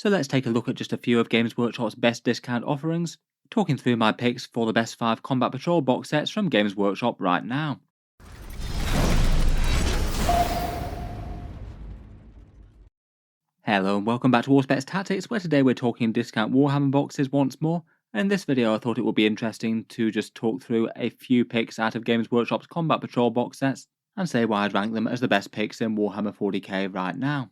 So let's take a look at just a few of Games Workshop's best discount offerings, talking through my picks for the best 5 Combat Patrol box sets from Games Workshop right now. Hello and welcome back to Warspets Tactics, where today we're talking discount Warhammer boxes once more. And in this video I thought it would be interesting to just talk through a few picks out of Games Workshop's Combat Patrol box sets, and say why I'd rank them as the best picks in Warhammer 40k right now.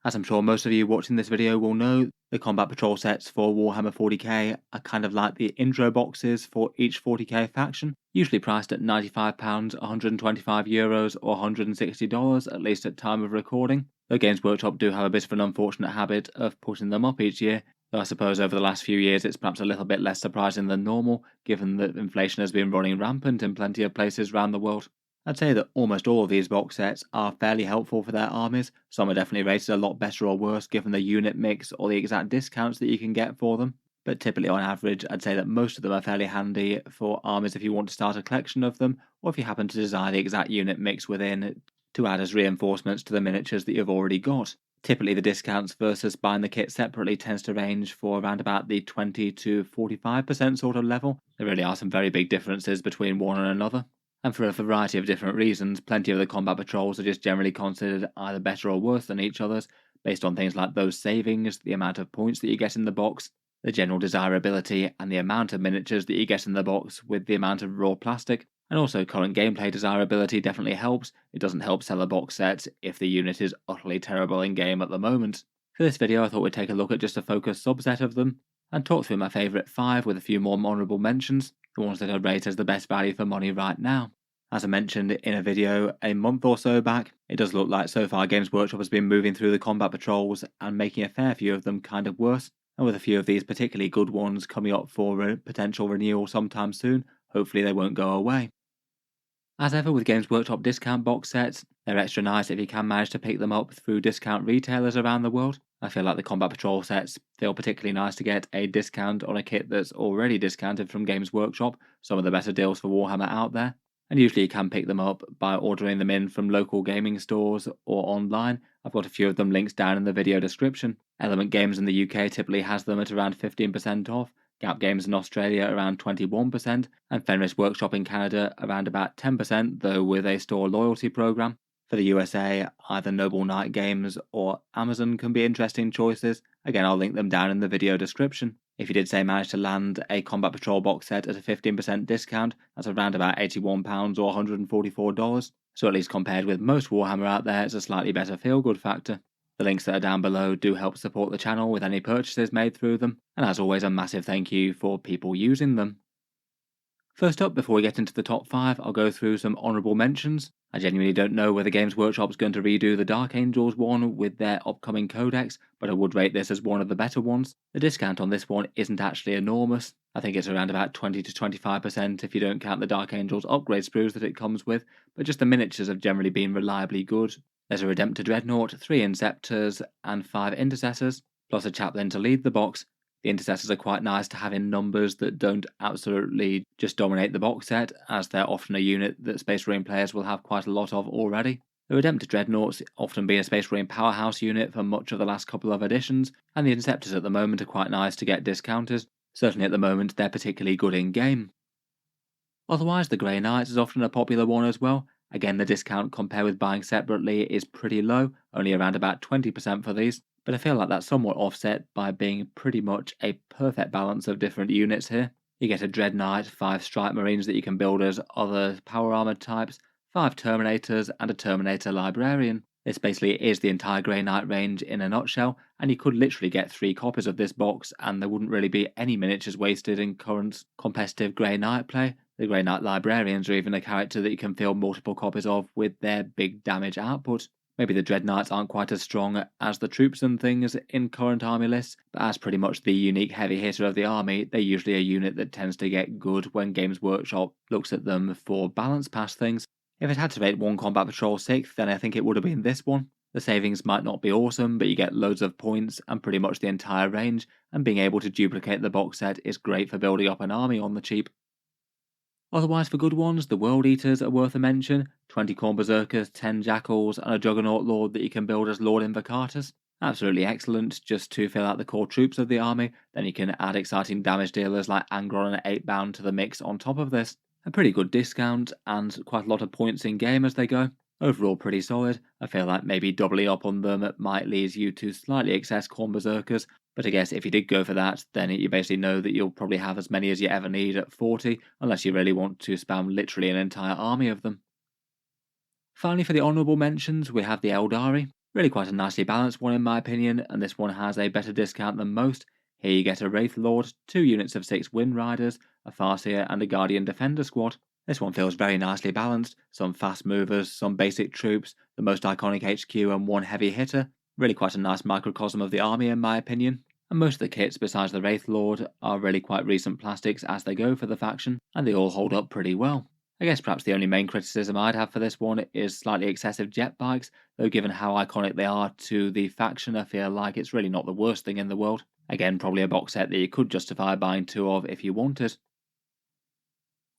As I'm sure most of you watching this video will know, the Combat Patrol sets for Warhammer 40k are kind of like the intro boxes for each 40k faction, usually priced at £95, €125 or $160 at least at time of recording, though Games Workshop do have a bit of an unfortunate habit of putting them up each year, though I suppose over the last few years it's perhaps a little bit less surprising than normal, given that inflation has been running rampant in plenty of places around the world. I'd say that almost all of these box sets are fairly helpful for their armies. Some are definitely rated a lot better or worse given the unit mix or the exact discounts that you can get for them, but typically on average I'd say that most of them are fairly handy for armies if you want to start a collection of them, or if you happen to design the exact unit mix within to add as reinforcements to the miniatures that you've already got. Typically the discounts versus buying the kit separately tends to range for around about the 20 to 45% sort of level. There really are some very big differences between one and another. And for a variety of different reasons, plenty of the combat patrols are just generally considered either better or worse than each other's, based on things like those savings, the amount of points that you get in the box, the general desirability, and the amount of miniatures that you get in the box with the amount of raw plastic. And also current gameplay desirability definitely helps. It doesn't help sell a box set if the unit is utterly terrible in game at the moment. For this video I thought we'd take a look at just a focused subset of them, and talk through my favourite 5 with a few more honourable mentions, the ones that I'd rate as the best value for money right now. As I mentioned in a video a month or so back, it does look like so far Games Workshop has been moving through the combat patrols and making a fair few of them kind of worse, and with a few of these particularly good ones coming up for a potential renewal sometime soon, hopefully they won't go away. As ever with Games Workshop discount box sets, they're extra nice if you can manage to pick them up through discount retailers around the world. I feel like the Combat Patrol sets feel particularly nice to get a discount on a kit that's already discounted from Games Workshop, some of the better deals for Warhammer out there, and usually you can pick them up by ordering them in from local gaming stores or online. I've got a few of them linked down in the video description. Element Games in the UK typically has them at around 15% off, Gap Games in Australia around 21%, and Fenris Workshop in Canada around about 10%, though with a store loyalty program. For the USA, either Noble Knight Games or Amazon can be interesting choices. Again, I'll link them down in the video description. If you did say manage to land a Combat Patrol box set at a 15% discount, that's around about £81 or $144. So at least compared with most Warhammer out there, it's a slightly better feel-good factor. The links that are down below do help support the channel with any purchases made through them, and as always a massive thank you for people using them. First up, before we get into the top 5, I'll go through some honourable mentions. I genuinely don't know whether Games Workshop's going to redo the Dark Angels one with their upcoming codex, but I would rate this as one of the better ones. The discount on this one isn't actually enormous. I think it's around about 20 to 25% if you don't count the Dark Angels upgrade sprues that it comes with, but just the miniatures have generally been reliably good. There's a Redemptor Dreadnought, 3 Inceptors, and 5 Intercessors, plus a Chaplain to lead the box. The Intercessors are quite nice to have in numbers that don't absolutely just dominate the box set, as they're often a unit that Space Marine players will have quite a lot of already. The Redemptor Dreadnoughts often been a Space Marine powerhouse unit for much of the last couple of editions, and the Inceptors at the moment are quite nice to get discounted. Certainly at the moment they're particularly good in game. Otherwise, the Grey Knights is often a popular one as well. Again, the discount compared with buying separately is pretty low, only around about 20% for these, but I feel like that's somewhat offset by being pretty much a perfect balance of different units here. You get a Dread Knight, 5 Strike Marines that you can build as other power armoured types, 5 Terminators, and a Terminator Librarian. This basically is the entire Grey Knight range in a nutshell, and you could literally get 3 copies of this box and there wouldn't really be any miniatures wasted in current competitive Grey Knight play. The Grey Knight Librarians are even a character that you can field multiple copies of with their big damage output. Maybe the Dread Knights aren't quite as strong as the troops and things in current army lists, but as pretty much the unique heavy hitter of the army, they're usually a unit that tends to get good when Games Workshop looks at them for balance past things. If it had to rate one Combat Patrol 6th, then I think it would have been this one. The savings might not be awesome, but you get loads of points and pretty much the entire range, and being able to duplicate the box set is great for building up an army on the cheap. Otherwise, for good ones, the World Eaters are worth a mention, 20 Khorne Berserkers, 10 Jackals, and a Juggernaut Lord that you can build as Lord Invocatus. Absolutely excellent just to fill out the core troops of the army. Then you can add exciting damage dealers like Angron and 8-bound to the mix on top of this. A pretty good discount and quite a lot of points in game as they go. Overall pretty solid. I feel like maybe doubling up on them might lead you to slightly excess Khorne Berserkers, but I guess if you did go for that, then you basically know that you'll probably have as many as you ever need at 40, unless you really want to spam literally an entire army of them. Finally, for the honourable mentions, we have the Eldari. Really quite a nicely balanced one in my opinion, and this one has a better discount than most. Here you get a Wraith Lord, 2 units of 6 Wind Riders, a Farseer and a Guardian Defender squad. This one feels very nicely balanced, some fast movers, some basic troops, the most iconic HQ and one heavy hitter. Really quite a nice microcosm of the army in my opinion. And most of the kits besides the Wraith Lord are really quite recent plastics as they go for the faction, and they all hold up pretty well. I guess perhaps the only main criticism I'd have for this one is slightly excessive jet bikes, though given how iconic they are to the faction I feel like it's really not the worst thing in the world. Again, probably a box set that you could justify buying 2 of if you wanted.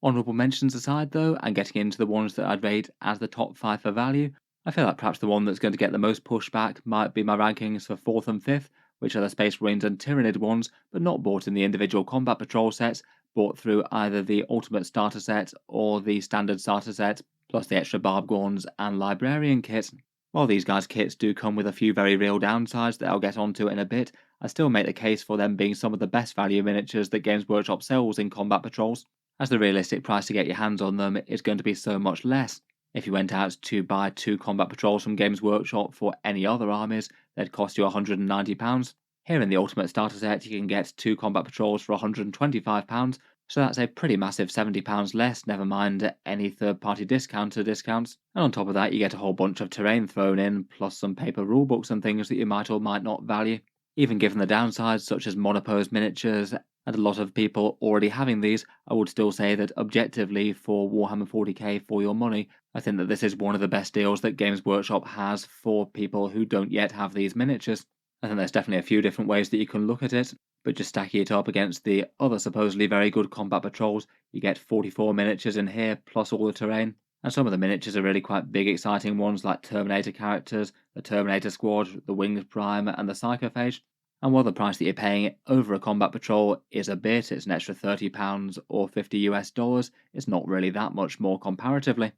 Honourable mentions aside though, and getting into the ones that I'd rate as the top 5 for value, I feel like perhaps the one that's going to get the most pushback might be my rankings for 4th and 5th, which are the Space Marines and Tyranid ones, but not bought in the individual combat patrol sets, bought through either the Ultimate Starter Set or the Standard Starter Set, plus the extra Barb Gorns and Librarian kit. While these guys' kits do come with a few very real downsides that I'll get onto in a bit, I still make the case for them being some of the best value miniatures that Games Workshop sells in combat patrols, as the realistic price to get your hands on them is going to be so much less. If you went out to buy 2 combat patrols from Games Workshop for any other armies, they'd cost you £190. Here in the Ultimate Starter Set, you can get 2 combat patrols for £125, so that's a pretty massive £70 less, never mind any third-party discounts. And on top of that, you get a whole bunch of terrain thrown in, plus some paper rulebooks and things that you might or might not value. Even given the downsides, such as monopose miniatures, and a lot of people already having these, I would still say that objectively for Warhammer 40k for your money, I think that this is one of the best deals that Games Workshop has for people who don't yet have these miniatures. I think there's definitely a few different ways that you can look at it, but just stacking it up against the other supposedly very good combat patrols, you get 44 miniatures in here plus all the terrain, and some of the miniatures are really quite big exciting ones like Terminator characters, the Terminator Squad, the Winged Prime and the Psychophage. And while the price that you're paying over a combat patrol is a bit, it's an extra £30 or $50 US, it's not really that much more comparatively.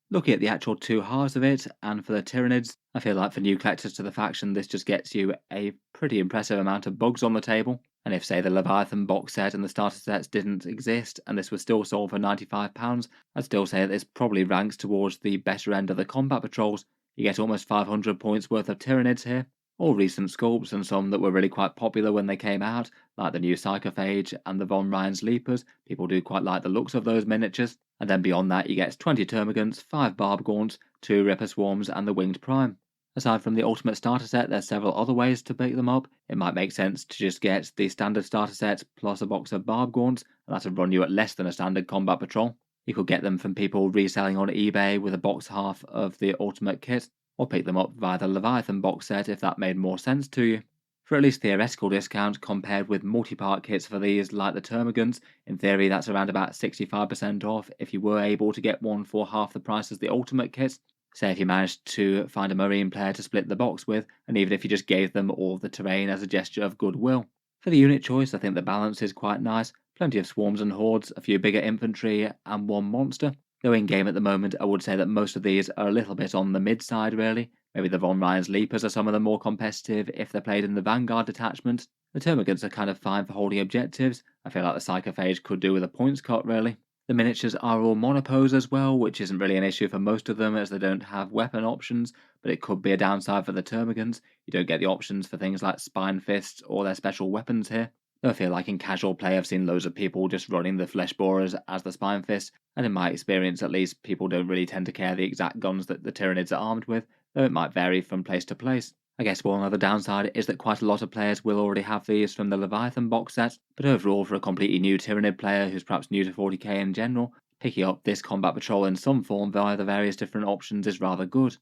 Looking at the actual 2 halves of it, and for the Tyranids, I feel like for new collectors to the faction this just gets you a pretty impressive amount of bugs on the table, and if say the Leviathan box set and the starter sets didn't exist and this was still sold for £95, I'd still say that this probably ranks towards the better end of the combat patrols. You get almost 500 points worth of Tyranids here, all recent sculpts and some that were really quite popular when they came out, like the new Psychophage and the Von Ryan's Leapers. People do quite like the looks of those miniatures. And then beyond that you get 20 Termagants, 5 Barb Gaunts, 2 Ripper Swarms and the Winged Prime. Aside from the Ultimate Starter Set, there's several other ways to pick them up. It might make sense to just get the Standard Starter Set plus a box of Barb Gaunts, and that'll run you at less than a standard combat patrol. You could get them from people reselling on eBay with a box half of the Ultimate Kit, or pick them up via the Leviathan box set if that made more sense to you. For at least theoretical discount compared with multi-part kits for these like the Termagants, in theory that's around about 65% off if you were able to get one for half the price as the Ultimate kit. Say if you managed to find a Marine player to split the box with, and even if you just gave them all the terrain as a gesture of goodwill. For the unit choice, I think the balance is quite nice. Plenty of swarms and hordes, a few bigger infantry, and one monster. Though in game at the moment, I would say that most of these are a little bit on the mid side really. Maybe the Von Ryan's Leapers are some of the more competitive if they're played in the Vanguard detachment. The Termagants are kind of fine for holding objectives. I feel like the Psychophage could do with a points cut really. The miniatures are all monopose as well, which isn't really an issue for most of them as they don't have weapon options, but it could be a downside for the Termagants. You don't get the options for things like Spine Fists or their special weapons here. Though I feel like in casual play I've seen loads of people just running the Flesh Borers as the Spine Fist, and in my experience at least, people don't really tend to care the exact guns that the Tyranids are armed with, though it might vary from place to place. I guess one other downside is that quite a lot of players will already have these from the Leviathan box set, but overall for a completely new Tyranid player who's perhaps new to 40k in general, picking up this combat patrol in some form via the various different options is rather good.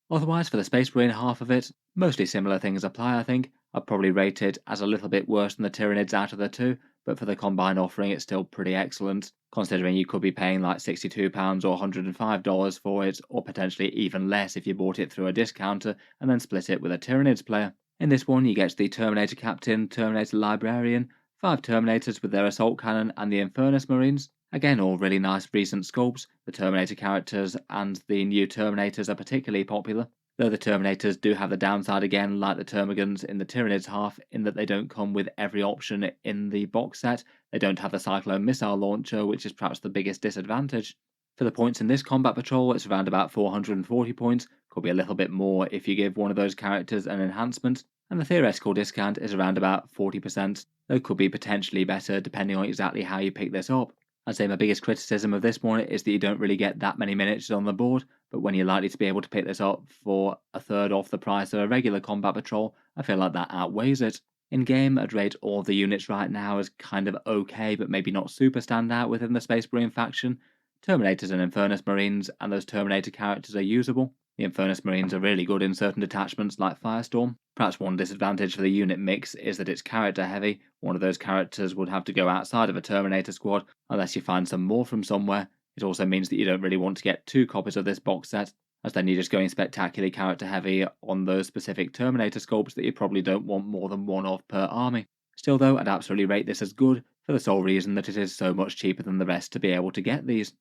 Otherwise, for the Space Marine half of it, mostly similar things apply I think. I'd probably rate it as a little bit worse than the Tyranids out of the 2, but for the combined offering it's still pretty excellent, considering you could be paying like £62 or $105 for it, or potentially even less if you bought it through a discounter and then split it with a Tyranids player. In this one you get the Terminator Captain, Terminator Librarian, 5 Terminators with their Assault Cannon and the Infernus Marines. Again, all really nice recent sculpts. The Terminator characters and the new Terminators are particularly popular, though the Terminators do have the downside again, like the Termagants in the Tyranids half, in that they don't come with every option in the box set. They don't have the Cyclone missile launcher, which is perhaps the biggest disadvantage. For the points in this combat patrol, it's around about 440 points, could be a little bit more if you give one of those characters an enhancement, and the theoretical discount is around about 40%, though could be potentially better depending on exactly how you pick this up. I'd say my biggest criticism of this one is that you don't really get that many miniatures on the board, but when you're likely to be able to pick this up for a third off the price of a regular combat patrol, I feel like that outweighs it. In game, I'd rate all the units right now as kind of okay, but maybe not super standout within the Space Marine faction. Terminators and Infernus Marines and those Terminator characters are usable. The Infernus Marines are really good in certain detachments like Firestorm. Perhaps one disadvantage for the unit mix is that it's character heavy. One of those characters would have to go outside of a Terminator squad unless you find some more from somewhere. It also means that you don't really want to get 2 copies of this box set, as then you're just going spectacularly character heavy on those specific Terminator sculpts that you probably don't want more than one of per army. Still though, I'd absolutely rate this as good, for the sole reason that it is so much cheaper than the rest to be able to get these.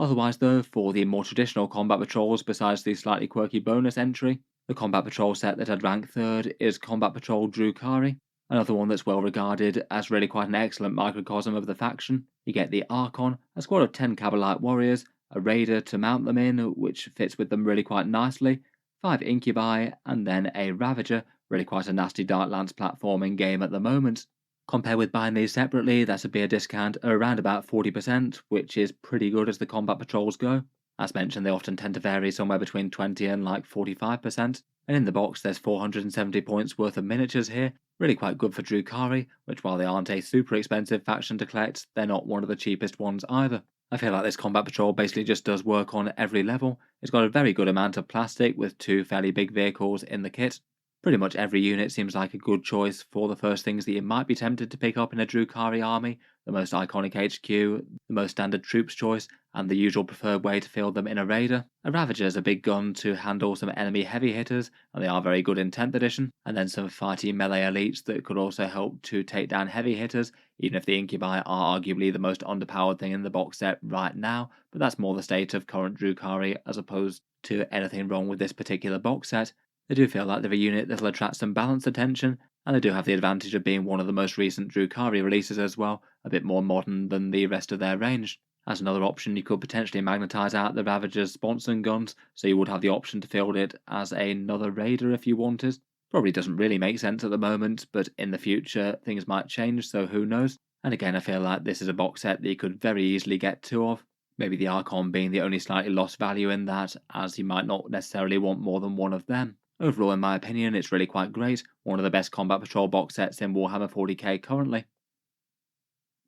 Otherwise though, for the more traditional combat patrols besides the slightly quirky bonus entry, the combat patrol set that I'd rank third is Combat Patrol Drukhari, another one that's well regarded as really quite an excellent microcosm of the faction. You get the Archon, a squad of 10 Cabalite warriors, a Raider to mount them in, which fits with them really quite nicely, 5 Incubi, and then a Ravager, really quite a nasty Darklands platform in game at the moment. Compare with buying these separately, that would be a discount of around about 40%, which is pretty good as the combat patrols go. As mentioned, they often tend to vary somewhere between 20 and like 45%, and in the box there's 470 points worth of miniatures here, really quite good for Drukhari, which while they aren't a super expensive faction to collect, they're not one of the cheapest ones either. I feel like this combat patrol basically just does work on every level. It's got a very good amount of plastic with 2 fairly big vehicles in the kit. Pretty much every unit seems like a good choice for the first things that you might be tempted to pick up in a Drukhari army, the most iconic HQ, the most standard troops choice, and the usual preferred way to field them in a Raider. A Ravager is a big gun to handle some enemy heavy hitters, and they are very good in 10th edition, and then some fighty melee elites that could also help to take down heavy hitters, even if the Incubi are arguably the most underpowered thing in the box set right now, but that's more the state of current Drukhari as opposed to anything wrong with this particular box set. They do feel like they're a unit that'll attract some balanced attention, and they do have the advantage of being one of the most recent Drukhari releases as well, a bit more modern than the rest of their range. As another option, you could potentially magnetise out the Ravager's sponson guns, so you would have the option to field it as another Raider if you wanted. Probably doesn't really make sense at the moment, but in the future things might change, so who knows. And again, I feel like this is a box set that you could very easily get 2 of. Maybe the Archon being the only slightly lost value in that, as you might not necessarily want more than one of them. Overall, in my opinion, it's really quite great, one of the best Combat Patrol box sets in Warhammer 40k currently.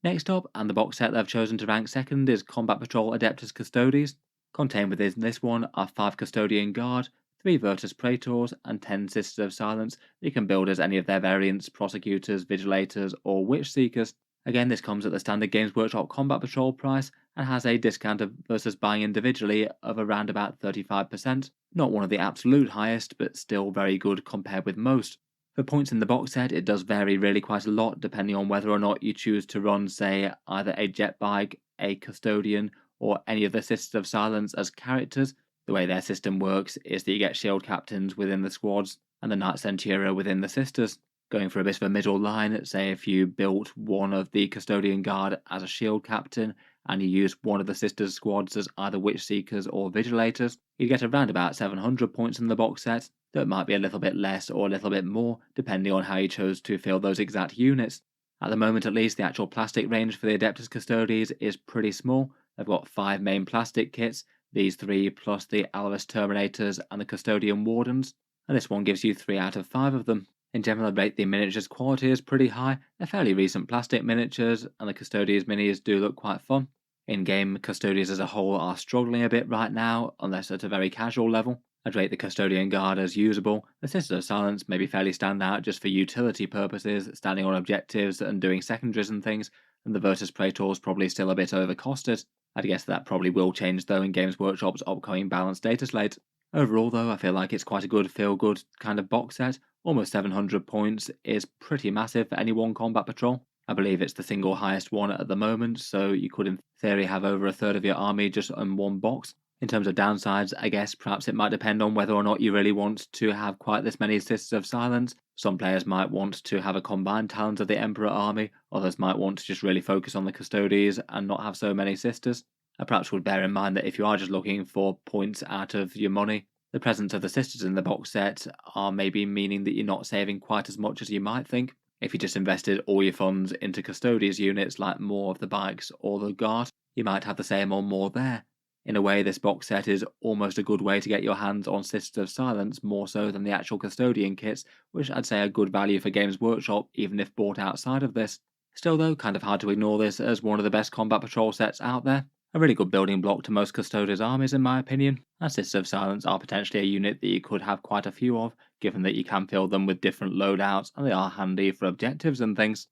Next up, and the box set that I've chosen to rank second, is Combat Patrol Adeptus Custodes. Contained within this one are 5 Custodian Guard, 3 Virtus Praetors, and 10 Sisters of Silence that you can build as any of their variants, Prosecutors, Vigilators, or Witch Seekers. Again, this comes at the standard Games Workshop Combat Patrol price and has a discount versus buying individually of around about 35%. Not one of the absolute highest, but still very good compared with most. For points in the box set, it does vary really quite a lot depending on whether or not you choose to run, say, either a Jetbike, a Custodian, or any of the Sisters of Silence as characters. The way their system works is that you get shield captains within the squads and the Knight Centurion within the Sisters. Going for a bit of a middle line, say if you built one of the Custodian Guard as a shield captain and you use one of the Sisters squads as either Witch Seekers or Vigilators, you'd get around about 700 points in the box set. That might be a little bit less or a little bit more, depending on how you chose to fill those exact units. At the moment at least, the actual plastic range for the Adeptus Custodes is pretty small. They've got 5 main plastic kits, these 3 plus the Alvis Terminators and the Custodian Wardens, and this one gives you 3 out of 5 of them. In general, I rate the miniatures quality as pretty high. They're fairly recent plastic miniatures, and the Custodes minis do look quite fun. In-game, Custodes as a whole are struggling a bit right now, unless at a very casual level. I'd rate the Custodian Guard as usable. The Sisters of Silence maybe fairly stand out just for utility purposes, standing on objectives and doing secondaries and things, and the Virtus Praetor is probably still a bit overcosted. I'd guess that probably will change though in Games Workshop's upcoming balanced data slate. Overall though, I feel like it's quite a good feel-good kind of box set. Almost 700 points is pretty massive for any one combat patrol. I believe it's the single highest one at the moment, so you could in theory have over a third of your army just in one box. In terms of downsides, I guess perhaps it might depend on whether or not you really want to have quite this many Sisters of Silence. Some players might want to have a combined talent of the Emperor army, others might want to just really focus on the Custodes and not have so many Sisters. I perhaps would bear in mind that if you are just looking for points out of your money, the presence of the Sisters in the box set are maybe meaning that you're not saving quite as much as you might think. If you just invested all your funds into Custodes units like more of the bikes or the Guard, you might have the same or more there. In a way, this box set is almost a good way to get your hands on Sisters of Silence more so than the actual Custodian kits, which I'd say are good value for Games Workshop even if bought outside of this. Still though, kind of hard to ignore this as one of the best combat patrol sets out there. A really good building block to most Custodes armies in my opinion, and Sisters of Silence are potentially a unit that you could have quite a few of, given that you can fill them with different loadouts and they are handy for objectives and things.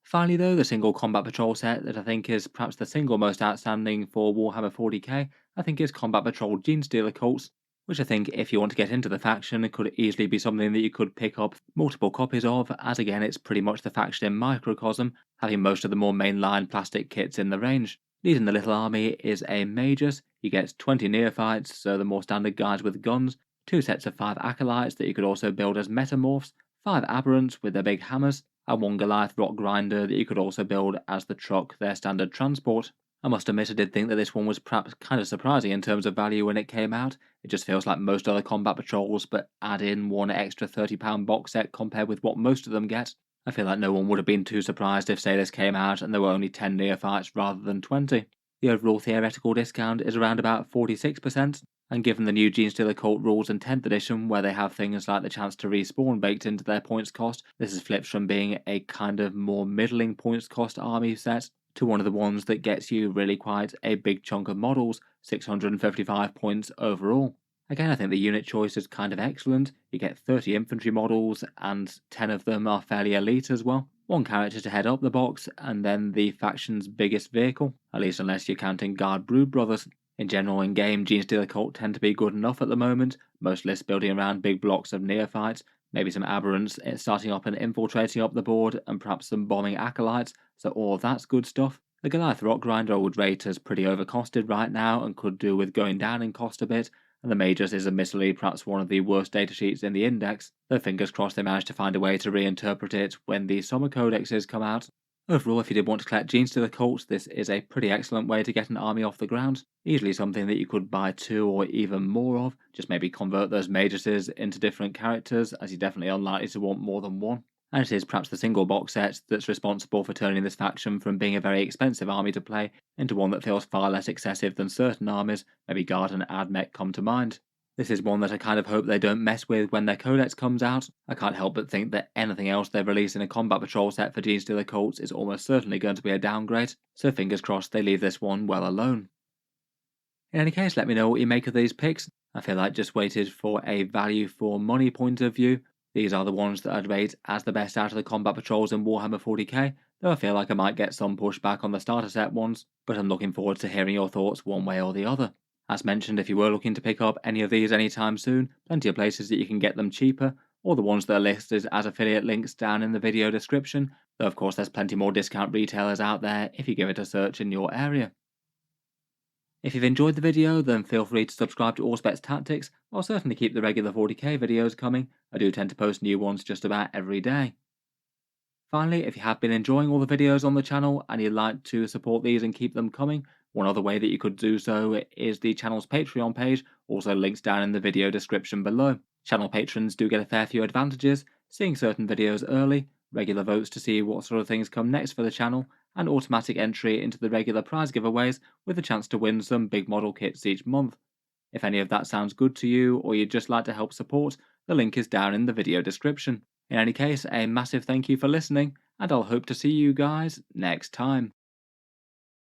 Finally though, the single combat patrol set that I think is perhaps the single most outstanding for Warhammer 40k, I think is Combat Patrol Genestealer Cults, which I think if you want to get into the faction, it could easily be something that you could pick up multiple copies of, as again it's pretty much the faction in microcosm, having most of the more mainline plastic kits in the range. Leading the little army is a Magus. You get 20 neophytes, so the more standard guys with guns, 2 sets of 5 acolytes that you could also build as metamorphs, 5 aberrants with their big hammers, and 1 Goliath rock grinder that you could also build as the truck, their standard transport. I must admit I did think that this one was perhaps kind of surprising in terms of value when it came out. It just feels like most other combat patrols, but add in one extra £30 box set compared with what most of them get. I feel like no one would have been too surprised if say this came out and there were only 10 neophytes rather than 20. The overall theoretical discount is around about 46%, and given the new Genestealer Cult rules in 10th edition where they have things like the chance to respawn baked into their points cost, this has flipped from being a kind of more middling points cost army set to one of the ones that gets you really quite a big chunk of models, 655 points overall. Again, I think the unit choice is kind of excellent. You get 30 infantry models and 10 of them are fairly elite as well. 1 character to head up the box and then the faction's biggest vehicle, at least unless you're counting Guard Brood Brothers. In general, in game, Genestealer Cult tend to be good enough at the moment, most lists building around big blocks of neophytes, maybe some aberrants starting up and infiltrating up the board, and perhaps some bombing acolytes, so all of that's good stuff. The Goliath Rock Grinder I would rate as pretty overcosted right now and could do with going down in cost a bit, and the Magus is admittedly perhaps one of the worst datasheets in the index, though fingers crossed they manage to find a way to reinterpret it when the summer codexes come out. Overall, if you did want to collect Genestealer Cults, this is a pretty excellent way to get an army off the ground. Easily something that you could buy 2 or even more of, just maybe convert those Maguses into different characters, as you're definitely unlikely to want more than one. And it is perhaps the single box set that's responsible for turning this faction from being a very expensive army to play into one that feels far less excessive than certain armies, maybe Guard and Admech come to mind. This is one that I kind of hope they don't mess with when their codex comes out. I can't help but think that anything else they've released in a combat patrol set for Genestealer Cults is almost certainly going to be a downgrade, so fingers crossed they leave this one well alone. In any case, let me know what you make of these picks. I feel like just weighted for a value for money point of view. These are the ones that I'd rate as the best out of the combat patrols in Warhammer 40k, though I feel like I might get some pushback on the starter set ones, but I'm looking forward to hearing your thoughts one way or the other. As mentioned, if you were looking to pick up any of these anytime soon, plenty of places that you can get them cheaper, or the ones that are listed as affiliate links down in the video description, though of course there's plenty more discount retailers out there if you give it a search in your area. If you've enjoyed the video, then feel free to subscribe to Auspex Tactics. I'll certainly keep the regular 40k videos coming. I do tend to post new ones just about every day. Finally, if you have been enjoying all the videos on the channel and you'd like to support these and keep them coming, one other way that you could do so is the channel's Patreon page, also links down in the video description below. Channel patrons do get a fair few advantages, seeing certain videos early, regular votes to see what sort of things come next for the channel, and automatic entry into the regular prize giveaways with a chance to win some big model kits each month. If any of that sounds good to you or you'd just like to help support, the link is down in the video description. In any case, a massive thank you for listening, and I'll hope to see you guys next time.